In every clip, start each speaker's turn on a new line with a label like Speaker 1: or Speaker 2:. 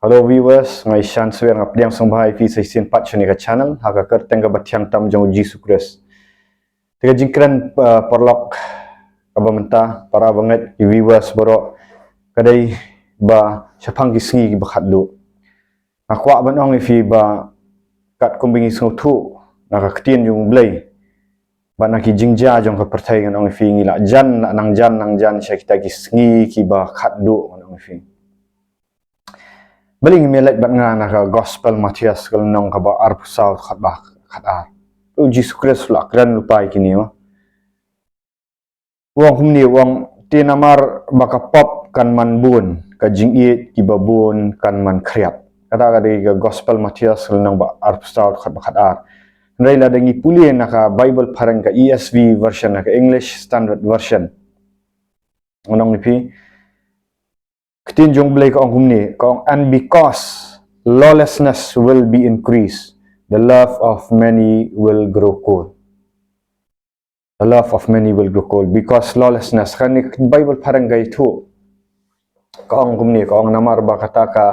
Speaker 1: Hello viewers, ngai shan swer ngap diang song bhai fi sai sin pat chani ka channel haga kar tengga bathyang tam jong Jesus Christ. Tiga jingkran porlok kabamenta para banget viewers boro kadai ba chapang gisngi ba khatdu. Akwa ban ong fi ba kat kumbingi song thu na ka ktien jong blai. Ba na ki jingja jong ka perthai ngan ong fi ngila jan nang jan sya kita gisngi ki ba khatdu ngan ong fi. Beling melet bat ngana ka gospel Matias kal nong ka ba arpusau khatbah khatar. Tu Jesus Christ la kran lupai kini wa. Wong humni wong tinamar baka pop kan man bun ka jingiet ki babun kan man kriap. Kata ka ka gospel Matias kal nong ba arpusau khatbah khatar. Ndai la dengi puli na ka Bible parang ka ESV version na ka English Standard Version. Onong ipi Ketin jong blai ka ong humni ka and because lawlessness will be increased, the love of many will grow cold. The love of many will grow cold because lawlessness kan Bible parang gay tu ka ong humni ka ong namar ba kata ka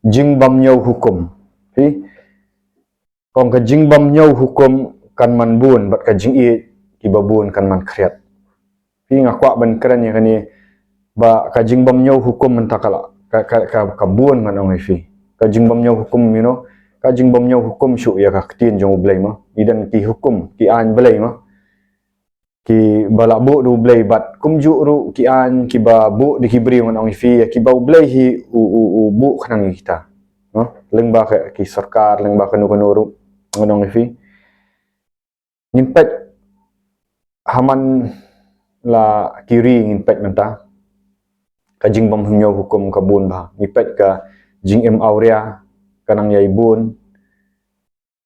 Speaker 1: jingbam nyaw hukum. Pi kong ka jingbam nyaw hukum kan man bun bat ka jingi ki babun kan man kriat. Pi ngakwa ban keren ya kani ba ka jingbam nyaw hukum mentakala ka buon man ong ifi ka jingbam nyaw hukum ka jingbam nyaw hukum syu ya ka ktin jong blai ma idan ki hukum ki an blai ma ki bala bu du blai bat kumju ru ki an ki ba bu di kibri man ong ifi ya ki ba blai hi u bu khnang kita no leng ba ka ki sarkar leng ba ka nu ru man ong ifi ngimpet haman la kiri ngimpet menta ka jingbam nyaw hukum ka bun ba ngipet ka jing aurea kanang yai bun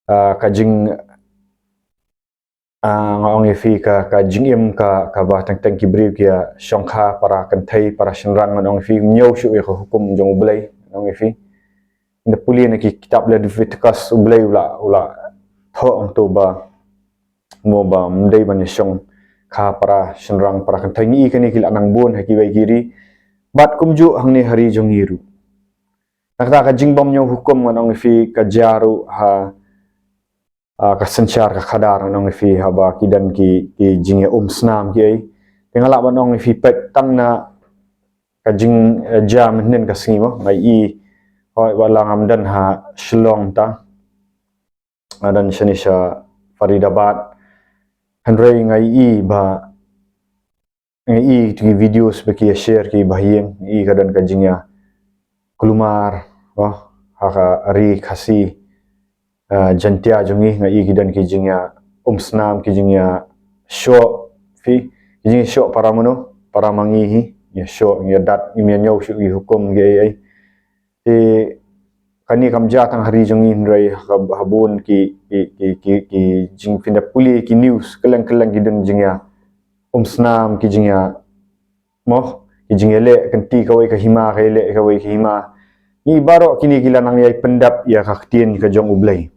Speaker 1: ka jing ngaong ifi ka jing ka ba tang kibri kia shongkha para kanthai para shinrang ngaong ifi nyaw shu ka hukum jong ublai ngaong ifi inda puli na ki kitab Leviticus ublai ula tho ang to ba mo ba mdai ban shong kha para shinrang para kanthai ni kani kila nang bun haki bai kiri bat kumju hang ni hari jong yiru nakta ka jingbam nyaw hukum nganong ifi ka jaru ha ka sanchar ka khadar nganong ifi ha ba kidan ki jinge snam ki ai tingala banong ifi pet tang na ka jing jam nen ka simo ngai i hoi wala ngamdan ha shlong ta adan shanisha Faridabad hanrei ngai i ba ngai tu videos baki share ki bahiyeng i kadan kajingya kulumar haka ari khasi jantia jongi ngai kidan ki jingya snam ki jingya show fi jingya show para mano para mangihi ya show ya dat imya nyaw shu hukum ge ai ti kani kamja tang hari jongi nrai habun ki jing finda puli ki news kelang kidan jingya snam ki jingya mo ki jingele kanti kawai ka hima kaile kawai ki hima ni baro kini kila nang yai pendap ya ka ktien ka jong ublai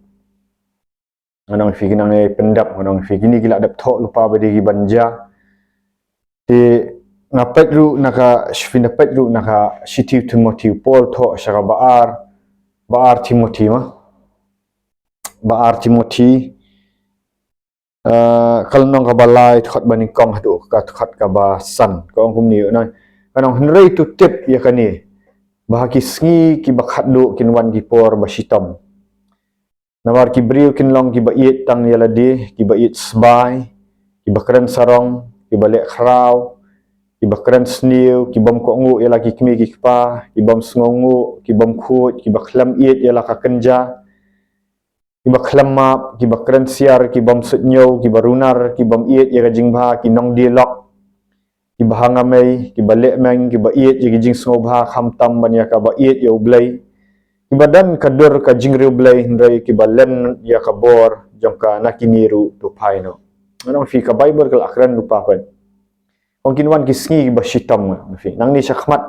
Speaker 1: anong fi nang yai pendap anong fi kini kila dap tho lupa badi ki banja ti ngapet ru naka shfinda pet ru naka shitiu Timothy Paul tho shaka baar Timothy ma baar Timothy kalau nong kabalai thot baning kong hadu ka thot ka ba san ko ong kumni na kanong henrei tu tip ya kani bahaki sngi ki bakhat do kinwan ki por bashitam nawar ki briu kinlong ki bait tang yalade ki bait sbai ki bakran sarong ki balek khrau ki bakran sniu ki bom ko ngu yala ki kmi ki pa ki bom sngongu ki bom khut ki baklam iet yala ka kenja ki baklam map ki bakran siar ki bom sutnyo ki barunar ki bom iet ya jingba ki nong dialog ki bahangamai ki balek meng ki ba iet ya jing snobha khamtam banya ka ba iet ya ublai ki badan kadur ka jingri ublai ndrai ki balen ya ka bor jongka nakiniru tu paino anong fi ka Bible kal akran lupa pen ong kinwan ki sngi ba shitam fi nang ni shakhmat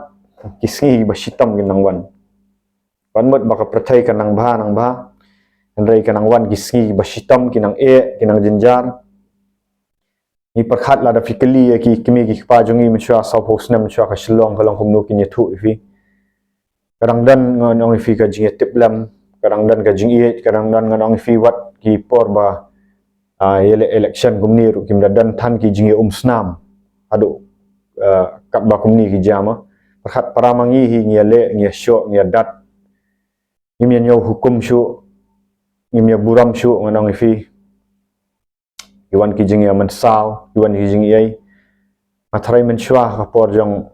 Speaker 1: ki sngi ba shitam ginang wan panmot baka prathai ka nang ba Andai kanang wan kisngi bashitam kinang kinang jenjar ni perkhat la da fikali ki kimi ki pa jongi mchua sa posna mchua ka shlong kalong kumno ki nethu ifi kadang-kadang ngon ong fi ka jing tip lam kadang-kadang ka jing kadang-kadang ngon ong fi wat ki por ba election kumni ru kim dan than ki jing snam adu kat ba kumni ki jama perhat paramangi hi ngiale ngia syo ngia dat ngimya nyaw hukum syu ngimya buram syu ngon ong fi iwan ki jing ya mensaw iwan ki jing ai matrai mensyua ka por jong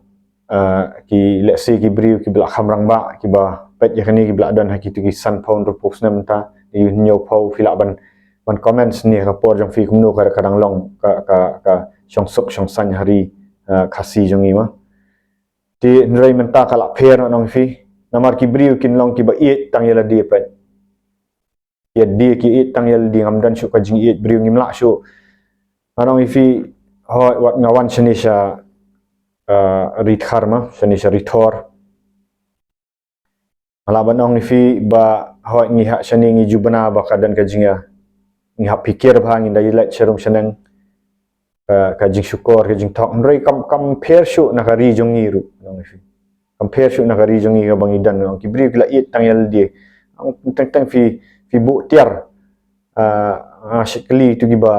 Speaker 1: ki let's say ki briu ki bla khamrang ba ki ba pet ya kani ki bla dan haki tu ki san phone ro post nam ta yu nyo phau fila ban comments ni ka por jong fi kumno ka kadang long ka syong suk syong san hari khasi jong i ma ti nrai menta kala pher nong fi namar ki briu kin long ki ba i tang yala di pet ya di ki i tang yala di ngam dan syu ka jing i briu ngim la syu anong fi ho wat ngawan sha rit kharma shani sharitor ala banong fi ba ho ngi ha shani ngi jubana ba kadan ka jinga ngi ha pikir ba ngi dai let cherum shanang ka jing syukur ka jing thok nrei compare shu na ka ri jong ngi ru nong fi compare shu na ka ri jong ngi ka bangi dan nong ki bri kla it tang yal di tang fi bu tiar shikli tu gi ba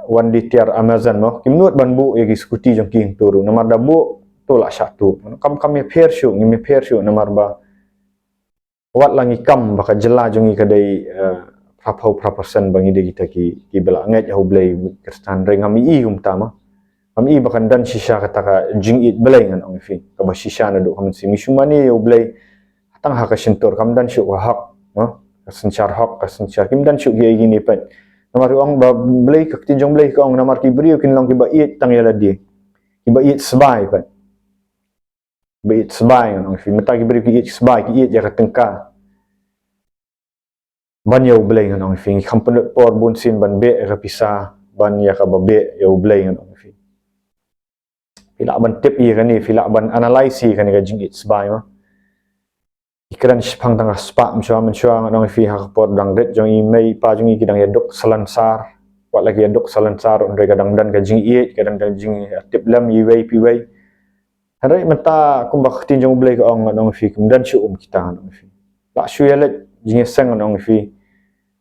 Speaker 1: wan di tiar amazon mo kimnut ban bu ye gi skuti jong king turu namar da bu to la satu kam ye pher shu ngi me pher shu namar ba wat langi kam baka jela jongi kadai prapersen bangi de kita ki bela ngai au blai kristan re ngami i tama ngami bakan dan shisha kata ka jing it blai ngan ong fi ka ba shisha na do kam si misumani au blai tang ha ka sintor kam dan shu hak no ka senchar hak ka senchar kim dan shu gi ni pen namar ong ba blai ka ti jong blai ka ong namar ki brio kin long ki ba it tang yala di ki ba it sbai pen ba it sbai ngan ong fi mata ki brio ki it sbai ki it ya ka tengka ban yau blai ngan ong fi khampan por bun sin ban be ka pisa ban ya ka babe yau blai ngan ong fi fila ban tip i kan ni fila ban analyze kan ni ka jing it sbai ma ikran phang tang spa mchwa ngan ong fi ha por dang ret jong i mei pa jong i kidang ya dok salansar wat lagi ya dok salansar on re kadang dan ka jing it kadang dan jing tip lam i wei pi wei hari mata kum bak tin jong blai ka ong ngan ong fi kum dan shu kita ngan ong fi la shu ya let jing sang ngan ong fi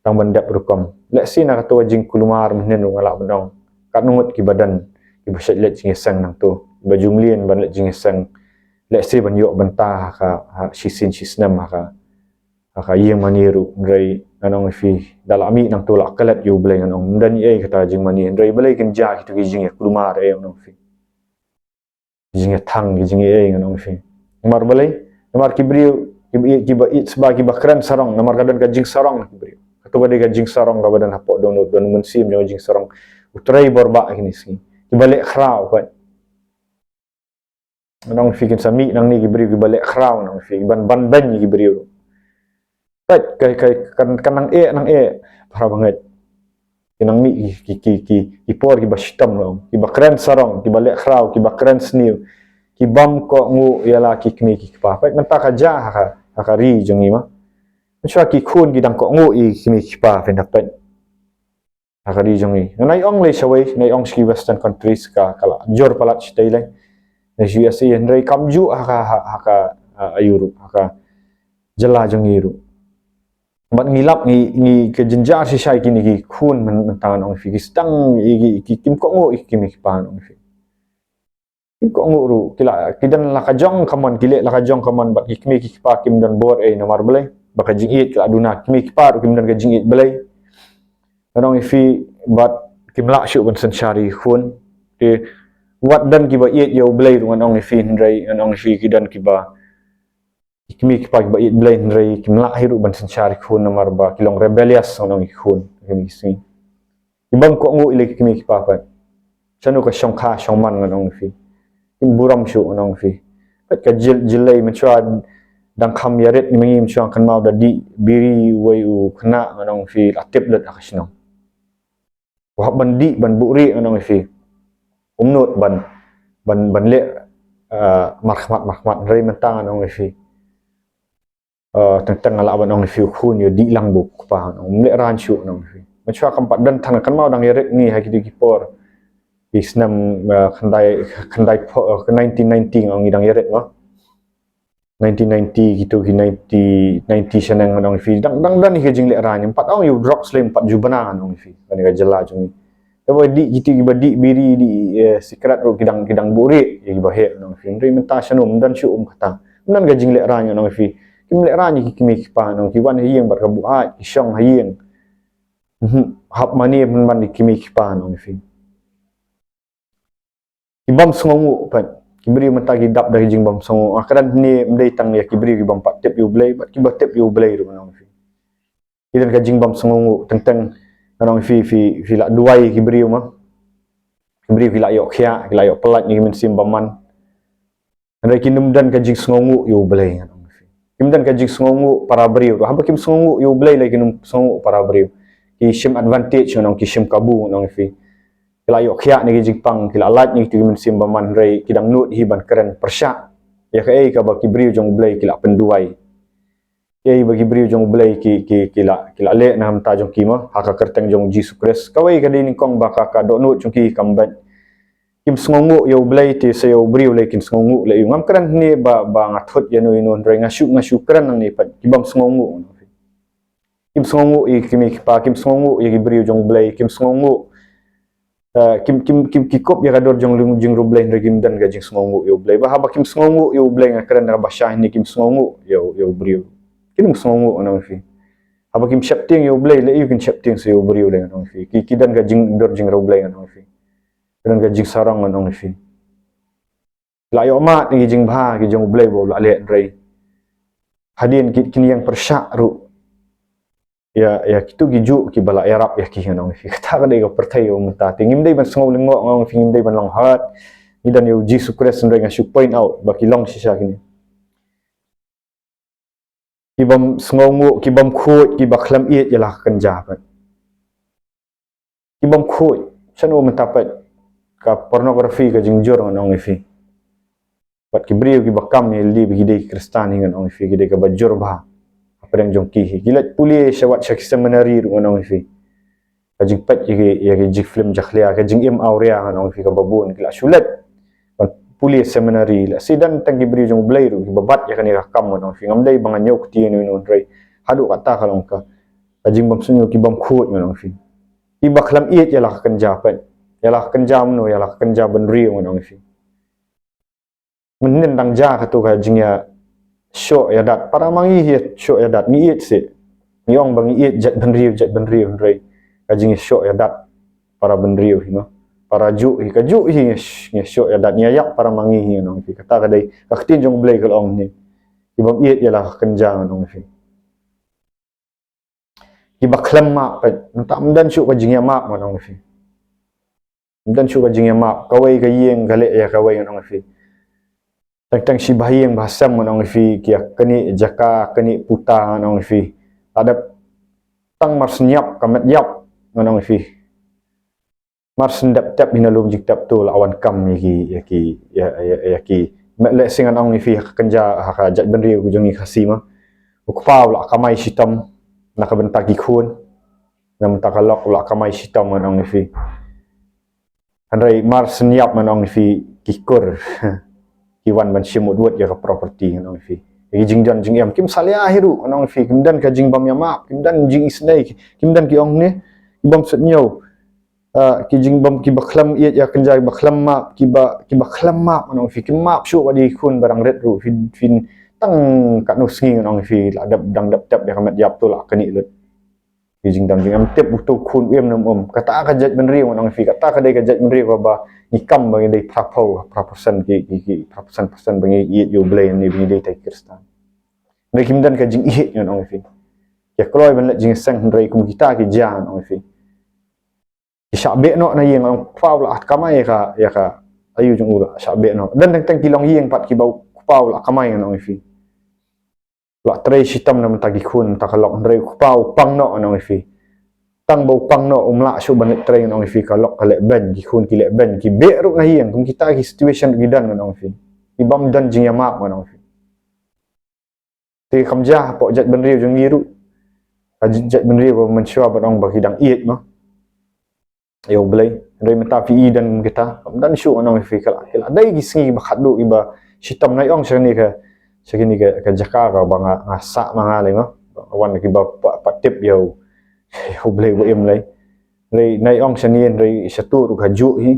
Speaker 1: tang bandap rukom let si na katua jing kulumar menen ngala benong kat nungut ki badan ki basyat let jing sang nang tu bajumlien ban let jing sang let si ban yok bantah ka shisin shisnam ka yeng maniru ngai anong fi dalami nang tu la kalat yu blai anong dan ye kata jing mani ngai blai kin ja ki tu ki jing kulumar e anong fi jing thang ki jing e anong fi mar blai mar ki briu ki ba it sba ki bakran sarong namar kadan ka jing sarong ki briu tu bade ka jing sarong ka badan hapok download dan mensim jong jing sarong utrai borba kini ski ki balik khrau kan nang fi kin sami nang ni ki bri ki balik khrau nang fi ban ki bri tat kai kan nang para banget kinang mi ki por ki bashitam long ki bakran sarong ki balik khrau ki bakran sniu ki bam ko ngu yala ki kni ki pa pat man ta ka ja ha ri jong i ma Mensua ki khun ki dang ko ngu i kimi kipa fen dapat akari jongi nai ong le shawai nai ong ski western countries ka kala jor palat stay lai na USA nrai kamju haka Europe haka jela jongi ru bat ngilap ngi ke jenjar si shai kini ki khun men tangan ong fi stang ki kim ko ngu i kimi kipa ong fi kim ko ngu ru kila kidan la ka jong kaman kile la ka jong kaman bat kimi kipa kim dan bor e nomar belai baka jing it ka aduna kimi kipar kim dan ka jing it belai anong ifi bat kim la shu ban san shari khun te wat dan ki ba it yo belai anong ifi ndrai anong ifi ki dan ki ba kimi kipa ki ba it belai ndrai kim la hiru ban san shari khun namar ba kilong rebellious anong khun kimi si ibang ko ngu ile kimi kipa pa chanu ka shong kha shong man anong ifi kim buram shu anong ifi ka jilai menchua dang kham yaret ni mengim chuang kan mau da di biri wei u khna anong fi atip let akasno wa bandi ban buri anong fi umnut ban le marhmat rei mentang anong fi tentang ala anong fi khun yo di lang bu pa anong le ran chu anong fi machua kampat dan thang kan mau dang yaret ni ha ki por isnam khandai 1990 ong idang yaret no 1990 gitu ki 90 sanang nong fi dang dan ni jing le ran 4 ong you drop slim 4 jubana nong fi kan ga jela chung tapi di gitu gi badi biri di secret ro kidang kidang buri ya gi bahe nong fi ri menta sanum dan shu kata nan ga jing le ran nong fi kim le ran ki kimi pa nong ki wan hieng bar ka bu a shong hieng hap mani man kimi pa nong fi ibam songu pan kibri mata gidap dari jing bam songo akaran ni mdei tang ya kibri gi bam pat tep yu blai bat ki tep yu blai ru nong fi idan ka jing bam songo teng nong fi la duai kibri ma kibri fi la yo khia la yo pelat ni min sim baman andai kinum dan ka jing songo yu blai nong fi kim dan ka jing songo para briu haba kim songo yu blai la kinum songo para briu ki shim advantage nong ki shim kabu nong fi kila yok khia ni jingpang kila lat ni tu min sim baman rei kidang nut hi ban keren persya ya ka ka ba kibriu jong blai kila penduai ye bagi briu jong blai kila le nam ta jong kima haka kerteng jong Jesus Christ kawai ka din kong ba ka do nut jong ki kamban kim sngongu yo blai ti se yo briu le kin sngongu le ngam keren ni ba ngathut ya no inon rei ngasu keren nang ni pat kibam sngongu kim sngongu i kimi pa kim sngongu ye briu jong blai kim sngongu kim kop ya kador jing rublay regim dan gajing sngongu yo blay ba haba kim sngongu yo blay ngakran na basah ni kim sngongu yo brio kim sngongu anong fi haba kim shapting yo blay le you can shapting so yo brio le anong fi ki dan gajing dor jing rublay anong fi dan gajing sarang anong fi la yo ma ni jing bha ki jong blay bo la le rei hadin kini yang persyak ru ya kitu giju ki bala arab ya ki nong fi kata ka dei ka perthai o mata tingim dei ban sngol ngo ngong fingim dei ban long hat ni dan yo Jesus Christ ndai ngashu point out ba ki long sisa kini ki bam sngongu ki bam khoi ki ba khlam iet yala kan ja pat ki bam khoi chano mata pat ka pornografi ka jingjor nong fi pat ki brio ki bakam ni li bi dei kristani nong fi ki dei ka bajur ba perang jongki gilat puli syawat syak seminari ngonong fi kajing pat ya jik film jakhlia kajing im aurea ngonong fi ka babun gila sulat puli seminari la sidan tangi bri jong blai ru babat ya kani rakam ngonong fi ngamdai bangan nyok ti ni non rei hadu kata kalong ka kajing bam sunyo ki bam khut ngonong fi ki bakhlam iet ya lah kan japat ya lah kan jam no ya lah kan jaban ri ngonong fi menin dang ja ka tu kajing ya syok ya dat para mangi hiat syok ya dat ni it se miong bang it jat benriu rei kajing syok ya dat para benriu hino para ju hi kaju hi syok ya dat ni ayak para mangi hi nong fi kata kadai kaktin jong blai kalong ni ibam it ya lah kenjang nong fi ibak klam ma tak mendan syok kajing ya ma nong fi mendan syok kajing ya ma kawai ka yeng gale ya kawai nong fi tang si bahiyang bahasam nong fi kia keni jaka keni puta nong fi ada tang mar senyap kamet yap nong fi mar sendap tap hinalum jik tap tu lawan kam ya ki le singan nong fi kenja ha jat benri ku jongi khasima ukpa la kamai sitam nak bentak ikun nam takalok la kamai sitam nong fi andai mar senyap nong fi kikur kiwan ban simut wot ya ka property nong fi jing dan jing em kim salia hiru nong fi kim dan ka jing bam ya ma kim dan jing isnai kim dan ki ong ne bam set nyau ki jing bam ki bakhlam iet ya kenjai bakhlam ma ki bakhlam ma nong fi kim ma shu wadi kun barang red ru fin tang kat no sngi nong fi la dap dang dap tap ya kamat yap tu la kani lut ki jing dan jing em tep butu kun em nam kata ka jat ben riu nong fi kata ka dei ka jat ben riu ba nikam bagi dei praposan ki praposan bagi iet yo blai ni bagi dei tai kristan nei kim dan ka jing iet yo nong fi ya kloi ban jing sang rei kum kita ki jan nong fi ki syabe no na yeng ong pau la kamai ka ya ka ayu jung ura syabe no dan tang kilong yeng pat ki bau pau la kamai nong fi la trei sitam nam tagi khun takalok rei pau pang no nong fi tang bau pang no umla syu ban trei nong fi kalok kale ben ki khun ki le ben ki be ru na hiang kum kita ki situation gidan nong fi ki bam dan jing ya mak nong fi te kamja po jat ben riu jung yiru jat ben riu man syua ban ong ba hidang iet ma yo blai rei mata fi dan kita dan syu nong fi kala dai ki singi ba khadu iba sitam nai ong sani ka Sekini ke Jakarta bang ngasak mangalai mah wan ki ba patip yo yo boleh buim lai nai ong sanien rai satu ru haju hi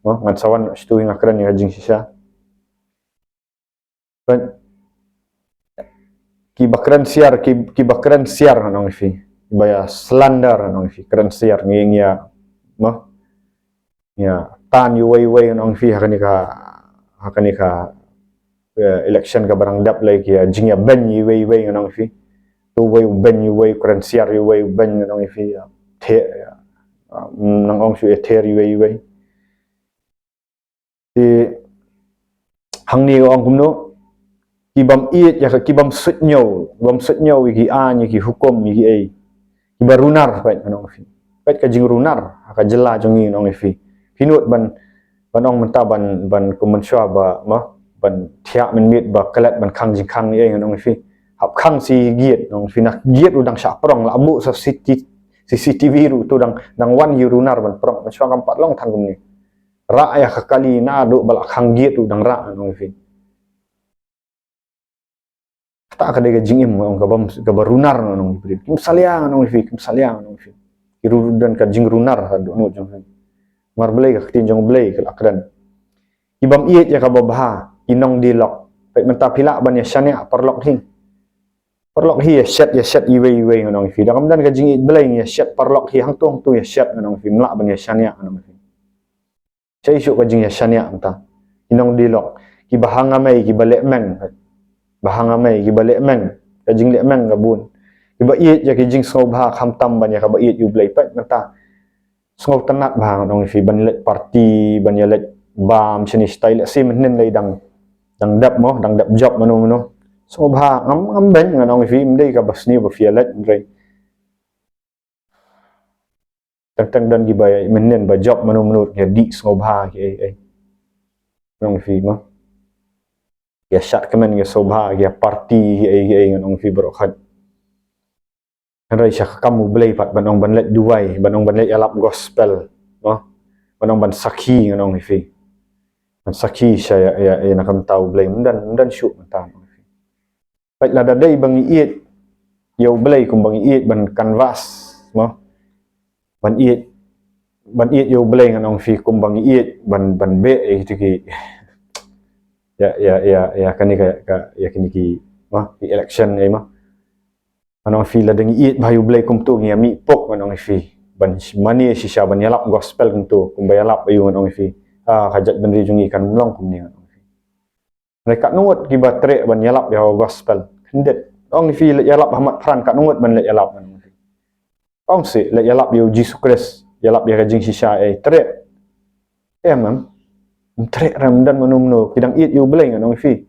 Speaker 1: mah ngan sawan stu ngakran yang jing sisa ki bakran siar ki bakran siar nong fi baya selandar nong fi kran siar ngeng ya mah ya tan yu wei nong fi hakani ka election ka barang dap lai ki jing ya ben yu wei nong fi tu wei ben yu wei kran siar yu wei ben nong fi the nang ong su ether yu wei ti hangni ong kumno kibam iet ya kibam sutnyo ki a ni ki hukum ki ai kiba runar pait nong fi pait ka jing runar ka jela jongi nong fi hinut ban ong menta ban kumenswa ba ma ban thia men mit ba kalat ban khang jing khang ni ai nong fi hap khang si giet nong fi nak giet udang sa prong la abu sa CCTV ru tu dang wan yu runar ban prong menswa kam pat long thang kum ni ra ya kali na do bal khang giet udang ra nong fi tak kada ga jingim ngong ka barunar nong fi kim saliang nong fi kiru dan ka jing runar do no jong mar blai ka tin jong blai ka akran ibam iet ya ka babha inong dilok pe menta phila ban ya shania perlok hi ya shat iwe nong fi da kam dan ka jing it blai ya shat perlok hi hang tu ya shat nong fi mla ban ya shania nong fi chai su ka jing ya shania anta inong dilok ki bahanga mai ki balek meng bahanga mai ki balek meng ka jing lek meng ka bun ki ba iet ya ki jing sobha kham tam ban ya ka ba iet yu blai pat mata sngau tanat bang nong fi ban let party ban ya let bam sini style sim nen lai dang dap job mano sobha ngam ben nong fi mdei ka basni ba fi let rei tang dan gi ba menen ba job mano ya di sobha ki ai nong fi ma ya shat kemen ya sobha ya party ai nong fi bro khat rai syak kamu blai pat banong ban let duai banong ban let alap gospel no banong ban sakhi nong fi ban sakhi saya ya nakam tau blai dan syuk mata pat la dai bang iet yo blai kum bang iet ban canvas no ban iet yo blai nong fi kum bang iet ban be itu ki ya kani ka ya kini ki ma election ai ma anong fi la deng iet bayu blai kum tu ngia mi pok anong fi ban mani sisa ban yalap gospel kum tu kum bayalap ayu anong fi kajat ben ri jungi kan long kum ni anong fi mereka nuot ki batre ban yalap ya gospel hendet ong fi la yalap Ahmad Fran ka nuot ban la yalap anong fi ong si la yalap yu Jesus Christ yalap ya kajing sisa ai tre mam tre ram dan manumno kidang iet yu blai anong fi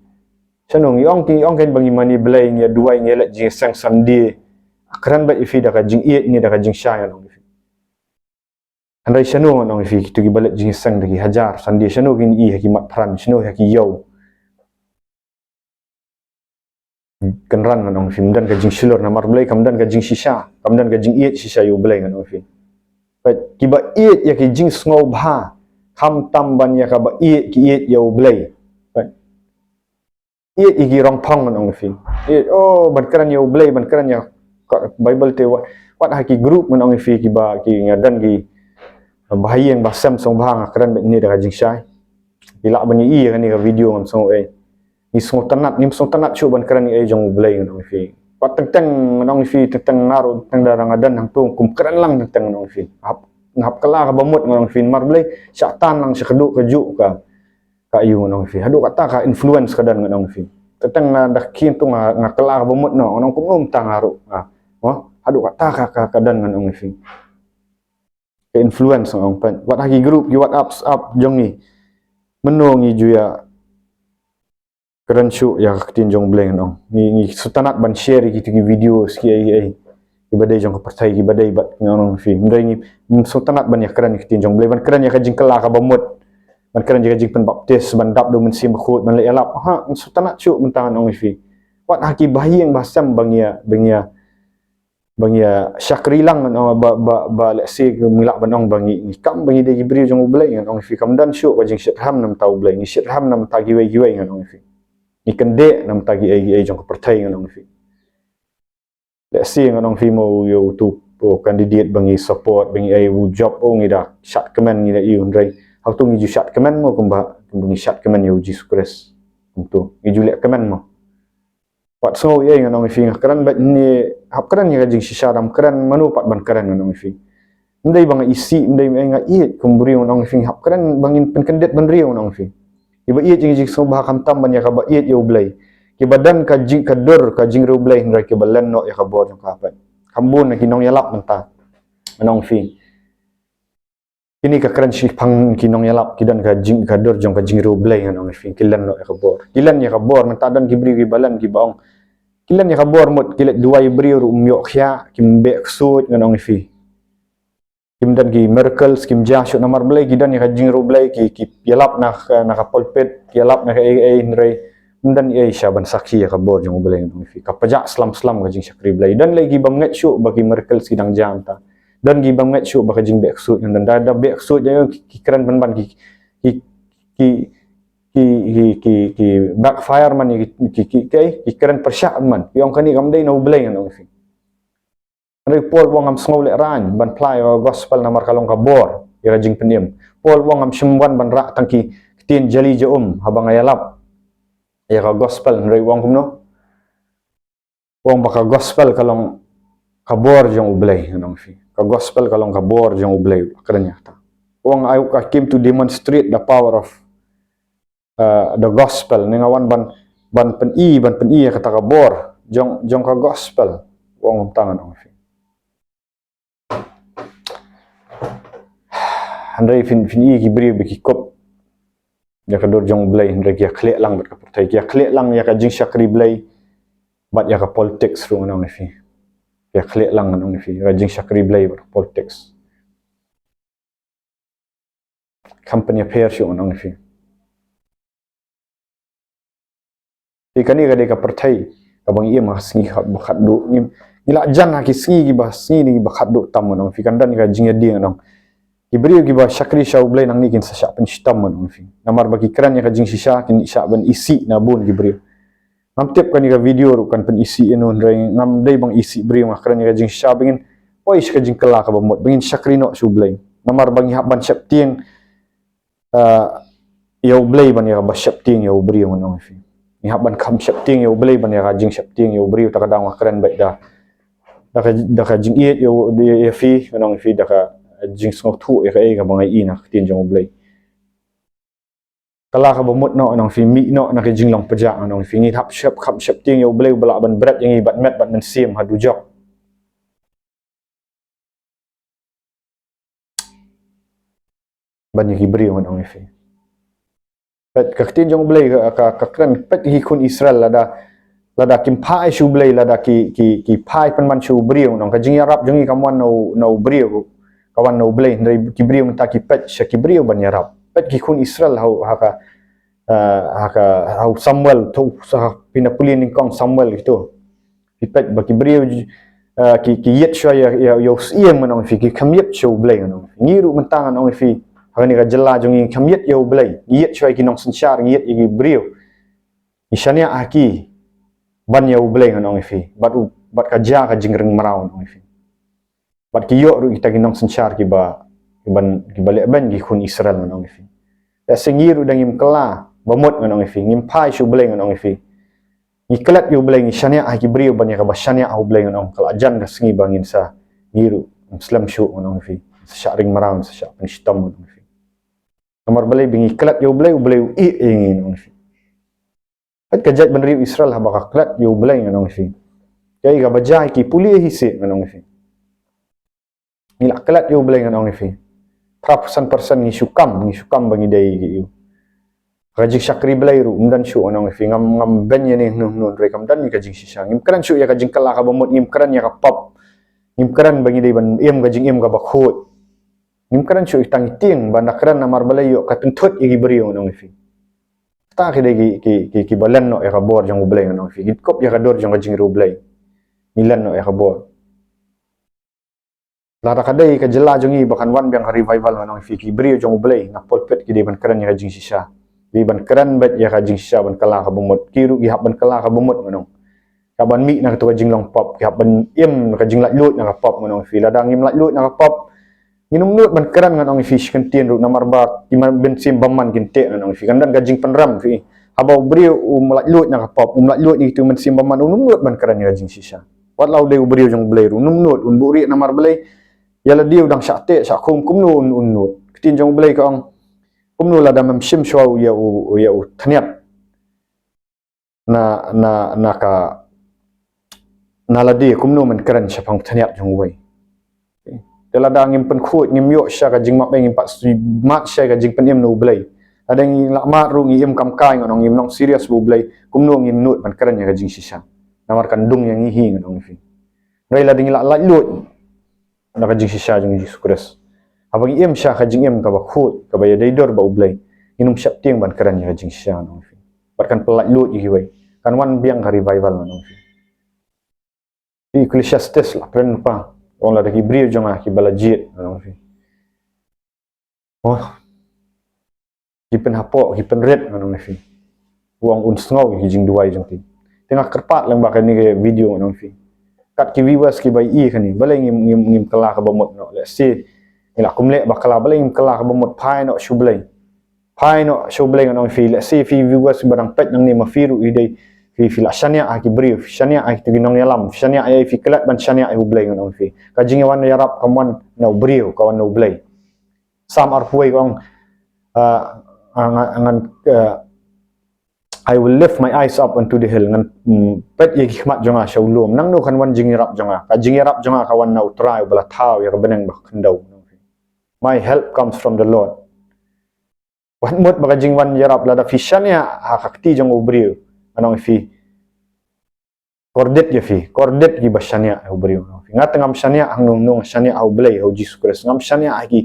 Speaker 1: sanong ong ken bangi mani blai nya duai nya let jing sang sandi akran ba ifi da ka jing iet ni da ka jing sha nong fi andai sanong nong fi tu gi balet jing sang da gi hajar sandi sanong gin i ha ki mat pran sanong ha ki yo kan ran nong fi dan ka jing shilor na mar blai kam dan ka jing shisha kam dan ka jing iet shisha yu blai nong fi pa ki ba iet ya ki jing sngo bha kham tam ban ya ka ba iet ki iet yo blai iet igi rong pong nong fi iet ban kran yo blai ban kran ya bible te wat ha ki group nong fi ki ba ki ngadan ki bahayeng ba sam song bang kran ni da jing shai bila ban i kan ni ka video ngam song ni song tanat chu ban kran ni jong blai nong fi wat teng nong fi teng ngaro teng darang adan hang tung kum kran lang teng nong fi ngap kala ka bamut nong fi mar blai syatan lang sekedu keju ka yu nong fi hadu kata ka influence kadan nong fi teteng dak kin tu ngakala bomut no nong kum tang haru hadu kata ka kadan nong fi ke influence nong pen wat hagi group yu WhatsApp up jongi menongi juya keren syu ya tin jong bleng nong ni sutanat ban share gitu ki video ski ai ibadai jong percaya ibadai bat nong fi ndai ni sutanat ban ya keren tin jong bleng ban keren ya ka jingkala ka bomut ban keren jaga jing pen baptis ban dap do men sim khut ban le alap sultanat chu mentan ong fi wat haki bahiyeng basam bangia syakri lang ba le se milak banong bangi ni kam bangi de jibril jong blai ong fi kam dan chu wajing syitham nam tau blai ni syitham nam ta giwai ong fi ni kende nam tagi ai jong pertai nganong fi le si nganong fi mo yo tu po candidate bangi support bangi ai wu job o ngi da shat kemen ngi da yu ndrai how tu ngi ju shat kemen mo kumba bangi shat kemen yo Jesus Christ tu ngi ju le kemen mo pat so ye nganong fi ngakran ba ni hap kran ni jing shisha dam kran manu pat ban kran nganong fi ndai bang isi ndai nga i kumbri nganong fi hap kran bangin pen kandet ban rio nganong fi iba iya jing jing so bah kam tam ban ya ka ba iya yo blai ki badan ka jing ka dur ka jing ro blai ndrai ki balan no ya ka bor ka pa kambun na kinong yalap menta nganong fi ini ka kran shi phang kinong yalap kidan ka jing ka dur jong ka jing ro blai nganong fi kilan no ya ka bor kilan ya ka bor menta dan ki bri ki balan ki baong kilan ya ka bor mot kilet duai bri ru myo khya kimbe ksut nganong fi kim dan ki miracles kim ja shu namar blai ki dan ya jing ro blai ki yalap na ka pulpit ki yalap na ka ai ndrai dan ai syaban sakhi ya ka bor jong blai nganong fi ka pajak slam ka jing syakri blai dan lagi bam ngat shu bagi miracles ki dang jam ta dan gi bam ngat shu baka jing be ksut dan da be ksut ya ki kran ban ki backfire man ki kran persyak man yong kani kam dai no blai nganong fi Paul wong am sngow le ran ban plai gospel namar kalong ka bor ira jing penim Paul wong am shimwan ban ra tangki tin jali je habang ayalap ya ka gospel nrei wong kumno wong baka gospel kalong ka bor jong ublay nong fi ka gospel kalong ka bor jong ublay akranya ta wong I came to demonstrate the power of the gospel ningawan ban pen i kata ka bor jong ka gospel wong tangan nong fi Andrei fin i ki bri ki kop ya ka dor jong blai Andrei ya khle lang bat ka pertai ya khle lang ya ka jing syakri blai bat ya ka politics ru nong fi ya khle lang nong fi ya jing syakri blai bat politics company affair shu nong fi ikani ga de ka pertai ka bang iya ma singi khat du ni la jan ha ki singi ba singi ni ba khat du tam nong fi kan dan ka jing ya di nong Ibrio giba syakri syau blai nang ni kin sasyak pen shitam man fi namar bagi kran ya ka jing shisha kin isya ban isi na bun gibrio nam tep kan ka video ru kan pen isi enon reng nam dei bang isi brio ma kran ya ka jing shisha bingin oi ka jing kala ka bamot bingin syakri no su blai namar bagi hab ban syap tieng yau blai ban ya ba syap tieng yau brio man fi ni hab ban kam syap tieng yau blai ban ya ka jing syap tieng yau brio ta kadang ma kran bai da ka jing iet yau ya fi manong fi da ka jing sngok thu e ka e ka bangai ina tin jong blai kala ka bomot no nong fi mi no na ke jing long paja nong fi ni thap shap khap shap ting yo blai bala ban brat yang i bat met bat men sim ha du jok ban yi bri nong fi pet ka tin jong blai ka kran pet hi kun Israel lada kim phai shu blai lada ki phai pan man shu bri nong ka jing arab jong i kam wan no bri kawan no blai ndai kibrio menta ki pet sha kibrio ban yarap pet ki kun Israel haka Samuel tu sa pinapuli ning kong Samuel gitu ki pet ba kibrio ki yet sha ya yo siem manong fi ki kamiet show blai manong ngiru mentangan ong fi hani ka jela jong i kamiet yo blai yet sha ki nong sanchar yet i brio isania aki ban yo blai manong fi bat ka ja ka jingreng marau nong fi bat ki yo ru kita ginong sanchar ki balik ban ki kun Israel nong fi ya sengiru dangim kala bamot nong fi ngim pai shu bleng nong fi ni kelat yo bleng shania a ki brio ban ya ka shania au bleng nong kala jan ka sengi bangin sa ngiru muslim shu nong fi sharing maram sa sha pen shitam nong fi kamar balai bingi kelat yo bleng i nong fi at ka jat ban ri Israel ha ba kelat yo bleng nong fi kai ga bajai ki puli hi se nong fi nila kelat yo blai nganong fi prapusan person ni syukam bangi dai gi yu rajik syakri blai ru umdan syu nganong fi ngam ben ye ni nun rekam dan ni ka jing sisa ngim kran syu ya ka jing kala ka bomot ngim kran ya ka pap ngim kran bangi dai ban em ka jing em ka bakhot ngim kran syu tang ting ban kran namar blai yo ka tunthot gi brio nganong fi ta ki dai ki balan no ya ka bor jang blai nganong fi git kop ya ka dor jang ka jing ru blai milan no ya ka bor lara kadai ka jela jongi bakan wan biang revival manong fi ki brio jong blai na polpet ki de ban kran ya jing sisa Di ban keran bet ya ka jing sha ban kala ka bomot kiru gi hab ban kala ka bomot ngonong ka ban mi na ka jing long pop ka ban im ka jing lat lut na ka pop ngonong fi la dang im lat lut na ka pop nginum lut ban keran ngonong fi kan tien ru namar ba ti man ben sim baman kin te ngonong fi kan dan ka jing penram fi abau brio lat lut na ka pop lat lut ni tu man sim baman num lut ban keran ya jing shisha wat lau de brio jong blai ru num lut un buri namar blai yala diu dang sha te sha kum kum nu un nut tin jong blai ka ong kum nu la dam sim shwa ya u thaniat na ka na la di kum nu man keran sha phang thaniat jong wei tela dang im pen khut ngim yo sha ka jing mak beng im pat mat sha ka jing pen im nu blai ada ngi la ma ru ngi im kam kai ngon ngim nong serious bu blai kum nu ngim nut man keran ya ka jing shisha namar kan dung yang ngi hi ngon fi rei la ding la lut na ka jing shisha jong Jesus Christ abang im sha ka jing im ka ba khut ka ba ya dei dor ba ublai inum syap tiang ban keran ya ka jing shisha nong fi barkan pelat lut yi wei kan wan biang ka revival nong fi Ecclesiastes lah pren pa on la ki brio jonga ki balajit nong fi oh ki pen hapo ki pen red nong fi wong un sngow ki jing duai jong ti tengah kerpat lang ba ni video nong fi kat ki viewers ki bai i khani balai ngim kala ka bomot no let's see ila kumle bakala balai ngim kala ka bomot phai no shublai nong fi let's see fi viewers barang pet nang ni mafiru idai fi la shania ki brief shania ki ginong yalam shania ai fi kelat ban shania ai ublai nong fi ka jing wan yarap kamwan no brio kawan no blai sam ar puai kong angan I will lift my eyes up unto the hill ngan pet ye hikmat jonga shaulum nang no kan wan jing yarap jonga ka jing yarap jonga kawan no try bala thau ya beneng ba khandau my help comes from the Lord wan mut ba jing wan yarap la da fi shania ha kakti jong ubrio anong fi kordet gi basania ubrio ngat ngam shania ang nung shania au blai au Jesus Christ ngam shania gi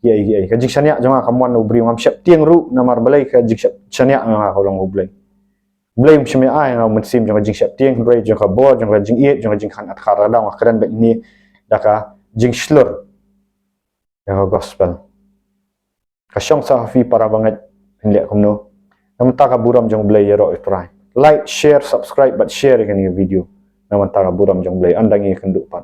Speaker 1: ya ka jing shania jonga kamwan ubrio ngam syap tiang ru namar blai ka jing shania nga kolong ublai blame shme ai ngau mun sim jong jing syap tiang rei jong ka bo jong jing iet jong jing khan at khara da wa kran ba ni daka jing slur ya gospel ka syong sa fi para banget hinle kumno namta ka buram jong blai ro try like share subscribe but share kan ni video namta ka buram jong blai andangi kendupat